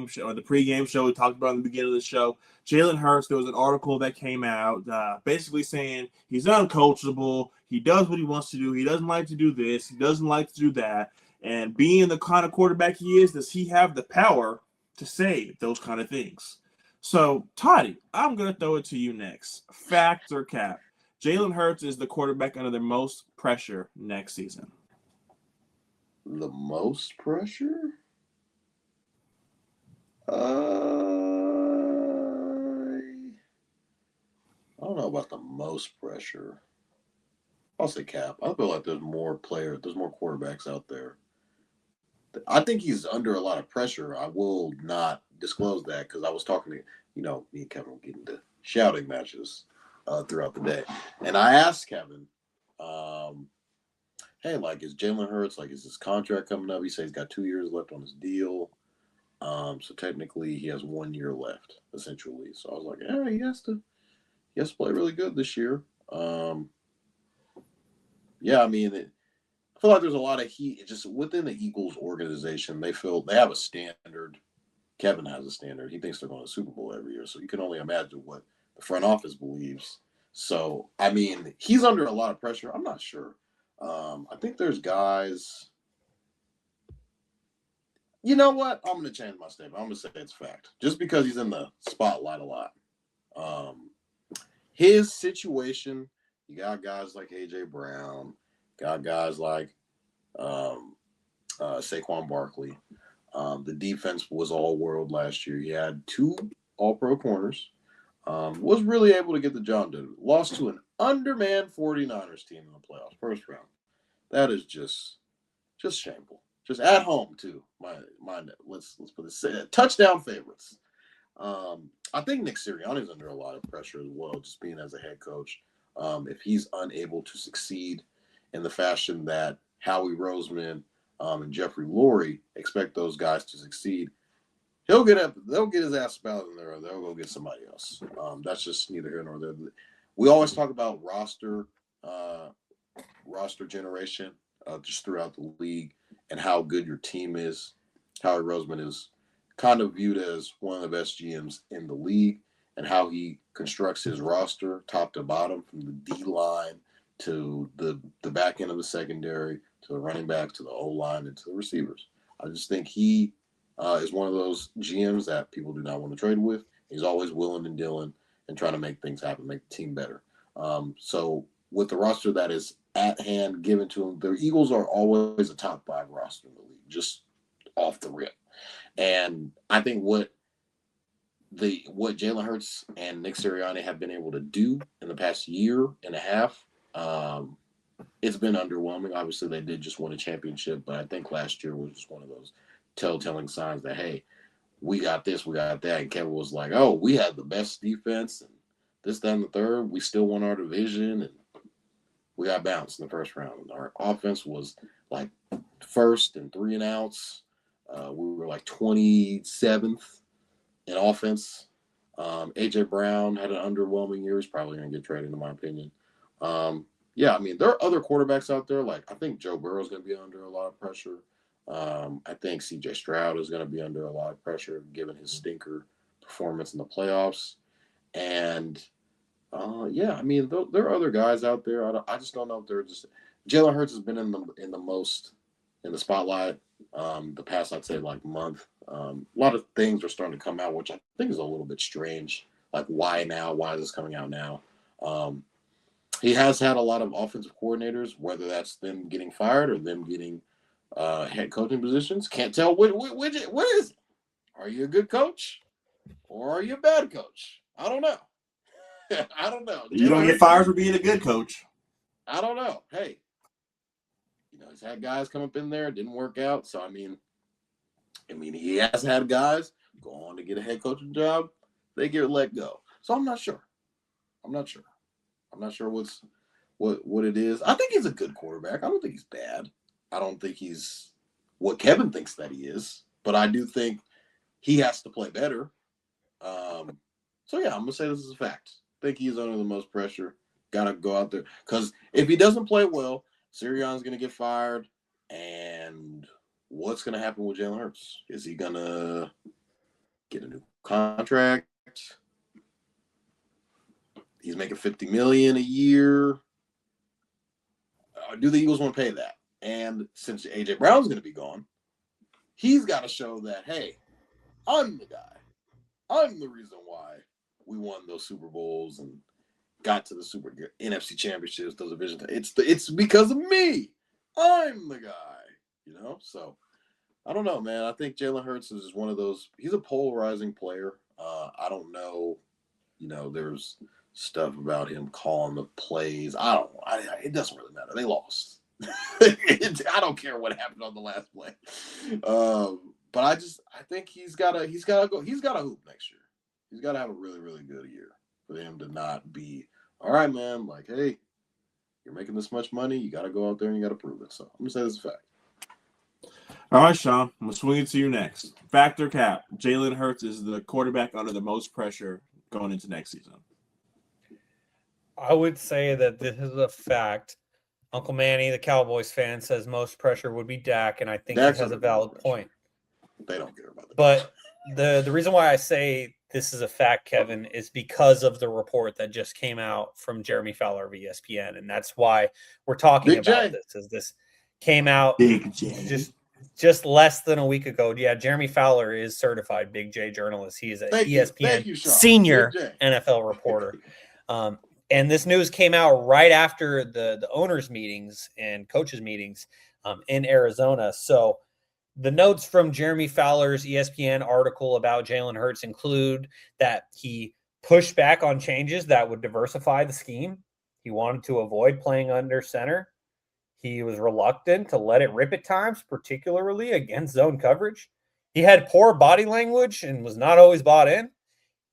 show, or the pregame show we talked about in the beginning of the show. Jalen Hurts, there was an article that came out basically saying he's uncoachable. He does what he wants to do. He doesn't like to do this. He doesn't like to do that. And being the kind of quarterback he is, does he have the power to say those kind of things? So, Toddy, I'm going to throw it to you next. Fact or cap? Jalen Hurts is the quarterback under the most pressure next season. The most pressure? I don't know about the most pressure. I'll say cap. I feel like there's more quarterbacks out there. I think he's under a lot of pressure. I will not disclose that because I was talking to, me and Kevin were getting into shouting matches throughout the day. And I asked Kevin, hey, like, is Jalen Hurts, like, is his contract coming up? He said he's got 2 years left on his deal. So technically he has 1 year left, essentially. So I was like, yeah, he has to play really good this year. Yeah, I mean, I feel like there's a lot of heat just within the Eagles organization. They have a standard. Kevin has a standard. He thinks they're going to the Super Bowl every year. So you can only imagine what the front office believes. So, I mean, he's under a lot of pressure. I'm not sure. I think there's guys. You know what? I'm going to change my statement. I'm going to say it's fact. Just because he's in the spotlight a lot. His situation, you got guys like A.J. Brown, got guys like Saquon Barkley. The defense was all world last year. He had 2 all-pro corners. Was really able to get the job done. Lost to an undermanned 49ers team in the playoffs, first round. That is just shameful. Just at home too. Let's put this touchdown favorites. I think Nick Sirianni's under a lot of pressure as well, just being as a head coach. If he's unable to succeed in the fashion that Howie Roseman and Jeffrey Lurie expect those guys to succeed, they'll get his ass out in there, or they'll go get somebody else. That's just neither here nor there. We always talk about roster generation just throughout the league and how good your team is. Howie Roseman is kind of viewed as one of the best GMs in the league, and how he constructs his roster top to bottom, from the D line to the back end of the secondary, to the running back, to the O line, and to the receivers. I just think he is one of those GMs that people do not want to trade with. He's always willing and dealing and trying to make things happen, make the team better. So with the roster that is at hand given to him, the Eagles are always a top 5 roster in the league, just off the rip. And I think what Jalen Hurts and Nick Sirianni have been able to do in the past year and a half, it's been underwhelming. Obviously, they did just win a championship, but I think last year was just one of those telltale signs that, hey, we got this, we got that. And Kevin was like, oh, we had the best defense and this, that, and the third. We still won our division, and we got bounced in the first round. Our offense was like first and 3 and outs. We were like 27th in offense. A.J. Brown had an underwhelming year. He's probably going to get traded, in my opinion. Yeah, I mean, there are other quarterbacks out there. Like, I think Joe Burrow is going to be under a lot of pressure. I think C.J. Stroud is going to be under a lot of pressure given his stinker performance in the playoffs. And, yeah, I mean, there are other guys out there. I just don't know if they're just – Jalen Hurts has been in the spotlight the past, I'd say, like, month. A lot of things are starting to come out, which I think is a little bit strange. Like, why now? Why is this coming out now? He has had a lot of offensive coordinators, whether that's them getting fired or them getting head coaching positions. Can't tell what is it. Are you a good coach or are you a bad coach? I don't know. I don't know. You don't get fired for being a good coach. I don't know. Hey, he's had guys come up in there, didn't work out. So, I mean, he has had guys go on to get a head coaching job. They get let go. So I'm not sure. I'm not sure what it is. I think he's a good quarterback. I don't think he's bad. I don't think he's what Kevin thinks that he is. But I do think he has to play better. So, yeah, I'm going to say this is a fact. I think he's under the most pressure. Got to go out there. Because if he doesn't play well, Sirianni's going to get fired. And what's going to happen with Jalen Hurts? Is he going to get a new contract. He's making $50 million a year. Do the Eagles want to pay that? And since AJ Brown's going to be gone, he's got to show that, hey, I'm the guy. I'm the reason why we won those Super Bowls and got to the NFC Championships, those divisions. It's because of me. I'm the guy. So I don't know, man. I think Jalen Hurts is one of those. He's a polarizing player. I don't know. There's stuff about him calling the plays. I don't know. It doesn't really matter. They lost. I don't care what happened on the last play. But I think he's got to hoop next year. He's got to have a really, really good year for him to not be, all right, man, like, hey, you're making this much money. You got to go out there and you got to prove it. So I'm going to say this is a fact. All right, Shaun, I'm going to swing it to you next. Fact or cap, Jalen Hurts is the quarterback under the most pressure going into next season. I would say that this is a fact. Uncle Manny, the Cowboys fan, says most pressure would be Dak, and I think he has a valid point. They don't care about that. But the reason why I say this is a fact, Kevin, is because of the report that just came out from Jeremy Fowler of ESPN, and that's why we're talking about this. As this came out Big J. just less than a week ago. Yeah, Jeremy Fowler is certified Big J journalist. He is an ESPN senior NFL reporter. And this news came out right after the owners' meetings and coaches' meetings in Arizona. So the notes from Jeremy Fowler's ESPN article about Jalen Hurts include that he pushed back on changes that would diversify the scheme. He wanted to avoid playing under center. He was reluctant to let it rip at times, particularly against zone coverage. He had poor body language and was not always bought in.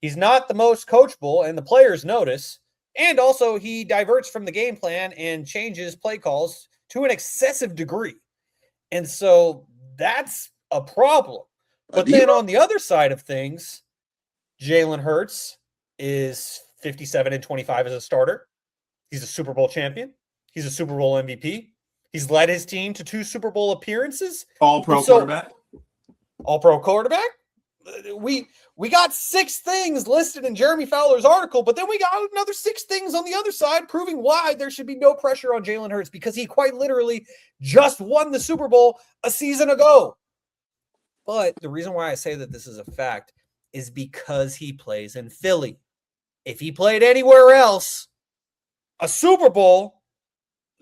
He's not the most coachable, and the players notice. And also, he diverts from the game plan and changes play calls to an excessive degree. And so that's a problem. But then on the other side of things, Jalen Hurts is 57-25 as a starter. He's a Super Bowl champion. He's a Super Bowl MVP. He's led his team to 2 Super Bowl appearances. All-pro quarterback. All-pro quarterback. We got 6 things listed in Jeremy Fowler's article, but then we got another 6 things on the other side proving why there should be no pressure on Jalen Hurts, because he quite literally just won the Super Bowl a season ago. But the reason why I say that this is a fact is because he plays in Philly. If he played anywhere else, a Super Bowl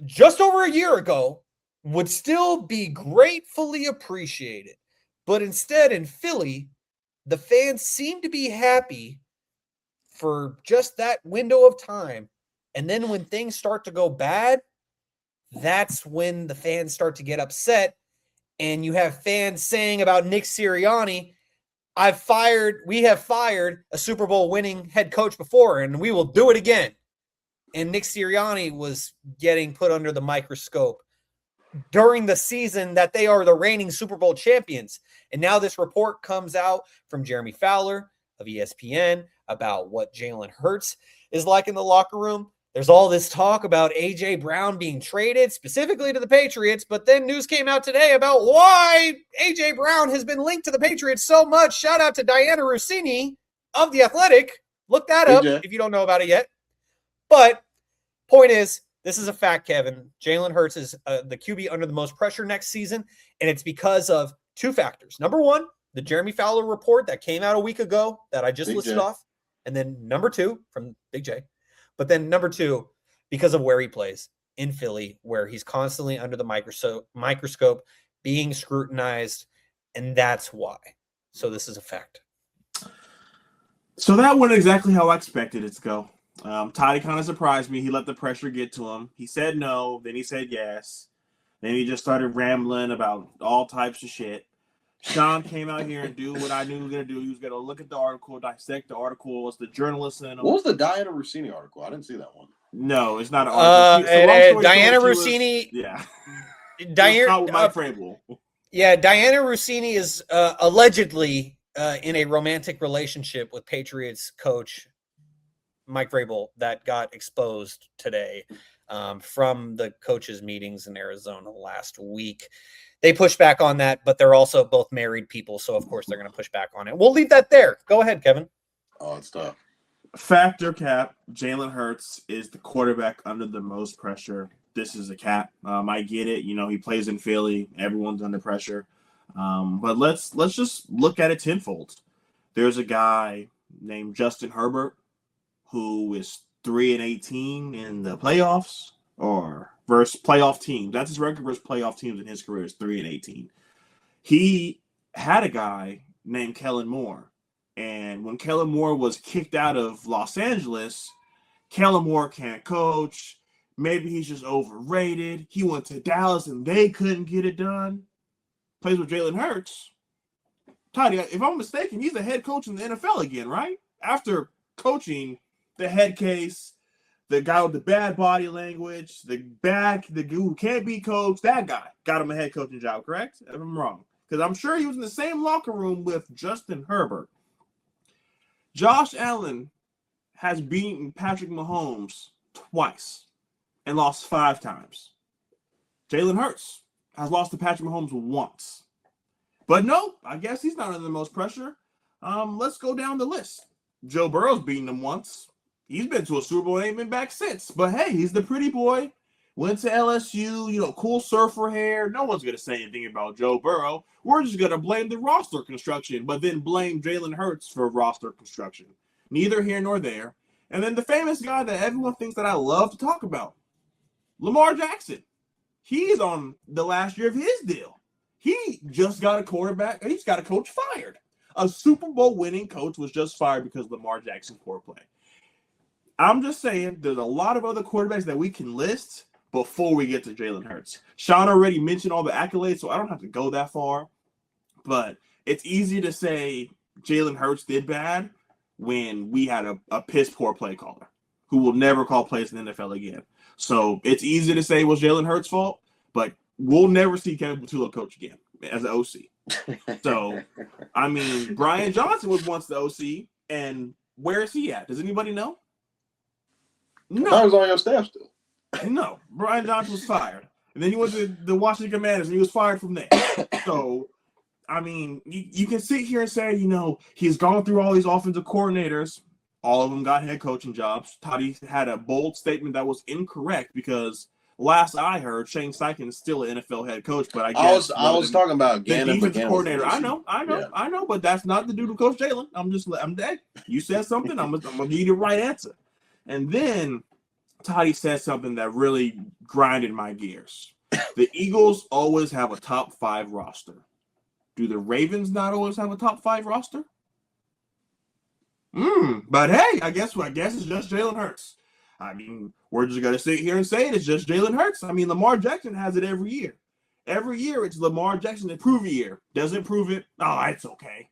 just over a year ago would still be gratefully appreciated. But instead, in Philly, the fans seem to be happy for just that window of time. And then when things start to go bad, that's when the fans start to get upset. And you have fans saying about Nick Sirianni, we have fired a Super Bowl winning head coach before, and we will do it again. And Nick Sirianni was getting put under the microscope during the season that they are the reigning Super Bowl champions. And now this report comes out from Jeremy Fowler of ESPN about what Jalen Hurts is like in the locker room. There's all this talk about A.J. Brown being traded specifically to the Patriots, but then news came out today about why A.J. Brown has been linked to the Patriots so much. Shout out to Diana Rossini of The Athletic. Look that up if you don't know about it yet. But point is, this is a fact, Kevin. Jalen Hurts is the QB under the most pressure next season, and it's because of 2 factors. Number 1, the Jeremy Fowler report that came out a week ago that I just listed off, and then number 2 from Big J. But then number 2, because of where he plays in Philly, where he's constantly under the microscope, being scrutinized, and that's why. So this is a fact. So that went exactly how I expected it to go. Toddy kind of surprised me. He let the pressure get to him. He said no, then he said yes. Then he just started rambling about all types of shit. Shaun came out here and do what I knew he was going to do. He was going to look at the article, dissect the article. It's the journalist in him. What was the Diana Rossini article? I didn't see that one. No, it's not an article. Diana Rossini. Yeah. Diana Rossini is allegedly in a romantic relationship with Patriots coach Mike Vrabel that got exposed today from the coaches' meetings in Arizona last week. they push back on that, but they're also both married people, so of course they're going to push back on it. We'll leave that there. Go ahead, Kevin. Oh, it's tough. Factor cap, Jalen Hurts is the quarterback under the most pressure. This is a cap. I get it. You know, he plays in Philly. Everyone's under pressure. But let's just look at it tenfold. There's a guy named Justin Herbert who is 3-18 in the playoffs or versus playoff teams. That's his record versus playoff teams in his career is 3-18. He had a guy named Kellen Moore. And when Kellen Moore was kicked out of Los Angeles, Kellen Moore can't coach. Maybe he's just overrated. He went to Dallas and they couldn't get it done. Plays with Jalen Hurts. Toddy, if I'm mistaken, he's the head coach in the NFL again, right? After coaching the head case, the guy with the bad body language, the guy who can't be coached, that guy got him a head coaching job, correct? If I'm wrong. Because I'm sure he was in the same locker room with Justin Herbert. Josh Allen has beaten Patrick Mahomes twice and lost 5 times. Jalen Hurts has lost to Patrick Mahomes once. But no, I guess he's not under the most pressure. Let's go down the list. Joe Burrow's beaten him once. He's been to a Super Bowl and ain't been back since. But hey, he's the pretty boy. Went to LSU, you know, cool surfer hair. No one's going to say anything about Joe Burrow. We're just going to blame the roster construction, but then blame Jalen Hurts for roster construction. Neither here nor there. And then the famous guy that everyone thinks that I love to talk about, Lamar Jackson. He's on the last year of his deal. He just got a quarterback. He's got a coach fired. A Super Bowl winning coach was just fired because of Lamar Jackson's poor play. I'm just saying there's a lot of other quarterbacks that we can list before we get to Jalen Hurts. Shaun already mentioned all the accolades, so I don't have to go that far. But it's easy to say Jalen Hurts did bad when we had a piss poor play caller who will never call plays in the NFL again. So it's easy to say it was Jalen Hurts' fault, but we'll never see Kevin Patullo coach again as an OC. So, I mean, Brian Johnson was once the OC, and where is he at? Does anybody know? No. I was on your staff still. No, Brian Johnson was fired. And then he went to the Washington Commanders, and he was fired from there. So, I mean, you can sit here and say, you know, he's gone through all these offensive coordinators. All of them got head coaching jobs. Toddy had a bold statement that was incorrect because last I heard, Shane Steichen is still an NFL head coach. But I guess I was talking about the Gannon, defensive coordinator. I know, but that's not the dude who coached Jalen. I'm dead. You said something. I'm gonna give you the right answer. And then Toddy said something that really grinded my gears. The Eagles always have a top 5 roster. Do the Ravens not always have a top 5 roster? But hey, I guess it's just Jalen Hurts. I mean, we're just gonna sit here and say it's just Jalen Hurts. I mean, Lamar Jackson has it every year. Every year it's Lamar Jackson improve a year. Doesn't prove it. Oh, it's okay.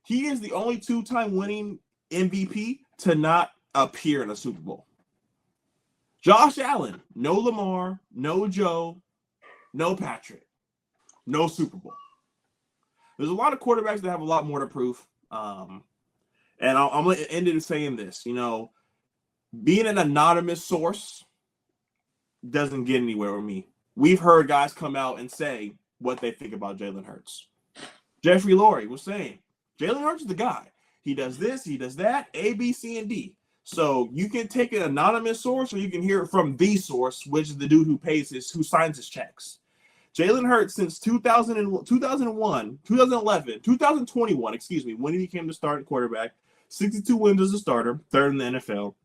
He is the only 2-time winning MVP to not appear in a Super Bowl. Josh Allen, no Lamar, no Joe, no Patrick, no Super Bowl. There's a lot of quarterbacks that have a lot more to prove. And I'm going to end it saying this. You know, being an anonymous source doesn't get anywhere with me. We've heard guys come out and say what they think about Jalen Hurts. Jeffrey Lurie was saying, Jalen Hurts is the guy. He does this, he does that, A, B, C, and D. So you can take an anonymous source or you can hear it from the source, which is the dude who signs his checks. Jalen Hurts since 2001, 2011, 2021, when he became the starting quarterback, 62 wins as a starter, 3rd in the NFL,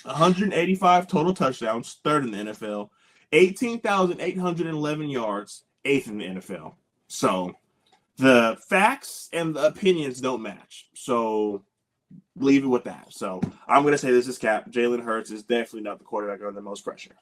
185 total touchdowns, 3rd in the NFL, 18,811 yards, 8th in the NFL. So the facts and the opinions don't match. So leave it with that. So I'm going to say this is cap. Jalen Hurts is definitely not the quarterback under the most pressure.